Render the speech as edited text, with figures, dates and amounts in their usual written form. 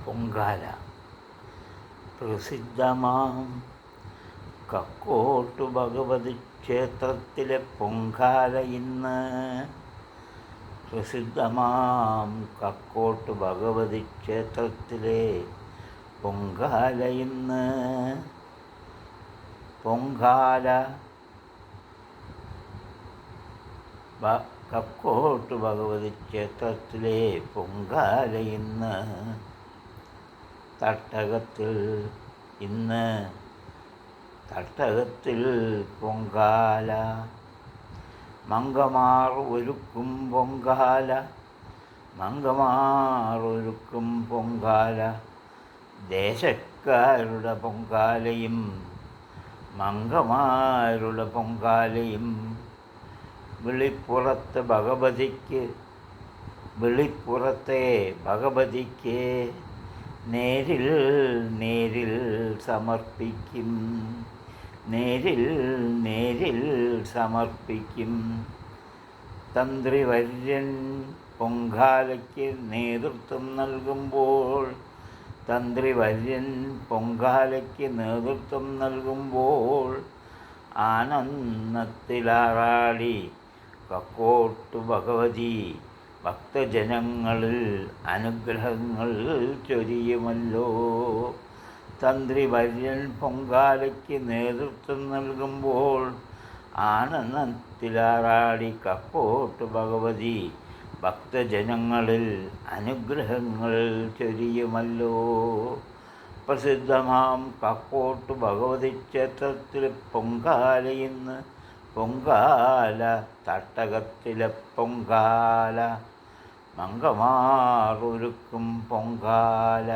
പൊങ്കാല. പ്രസിദ്ധമാം കക്കോട്ടു ഭഗവതി ക്ഷേത്രത്തിലെ പൊങ്കാല ഇന്ന്. പ്രസിദ്ധമാം കക്കോട്ടു ഭഗവതി ക്ഷേത്രത്തിലെ പൊങ്കാല ഇന്ന്. പൊങ്കാല കക്കോട്ടു ഭഗവതി ക്ഷേത്രത്തിലെ പൊങ്കാല ഇന്ന്. തട്ടകത്തിൽ ഇന്ന് തട്ടകത്തിൽ പൊങ്കാല. മങ്കമാർ ഒരുക്കും പൊങ്കാല, മങ്കമാർ ഒരുക്കും പൊങ്കാല. ദേശക്കാരുടെ പൊങ്കാലയും മങ്കമാരുടെ പൊങ്കാലയും. വെളിപ്പുറത്തെ ഭഗവതിക്ക് നേരിൽ നേരിൽ സമർപ്പിക്കും, നേരിൽ സമർപ്പിക്കും. തന്ത്രിവര്യൻ പൊങ്കാലയ്ക്ക് നേതൃത്വം നൽകുമ്പോൾ, തന്ത്രിവര്യൻ പൊങ്കാലയ്ക്ക് നേതൃത്വം നൽകുമ്പോൾ ആനന്ദത്തിലാറാടി കക്കോട്ടു ഭഗവതി ഭക്തജനങ്ങളിൽ അനുഗ്രഹങ്ങൾ ചൊരിയുമല്ലോ. തന്ത്രിവര്യൻ പൊങ്കാലയ്ക്ക് നേതൃത്വം നൽകുമ്പോൾ ആനന്ദത്തിലാറാടി കക്കോട്ടു ഭഗവതി ഭക്തജനങ്ങളിൽ അനുഗ്രഹങ്ങൾ ചൊരിയുമല്ലോ. പ്രസിദ്ധമാം കക്കോട്ടു ഭഗവതി ക്ഷേത്രത്തിലെ പൊങ്കാല ഇന്ന്. പൊങ്കാല തട്ടകത്തിലെ പൊങ്കാല, മങ്കമാർ ഒരുക്കും പൊങ്കാല.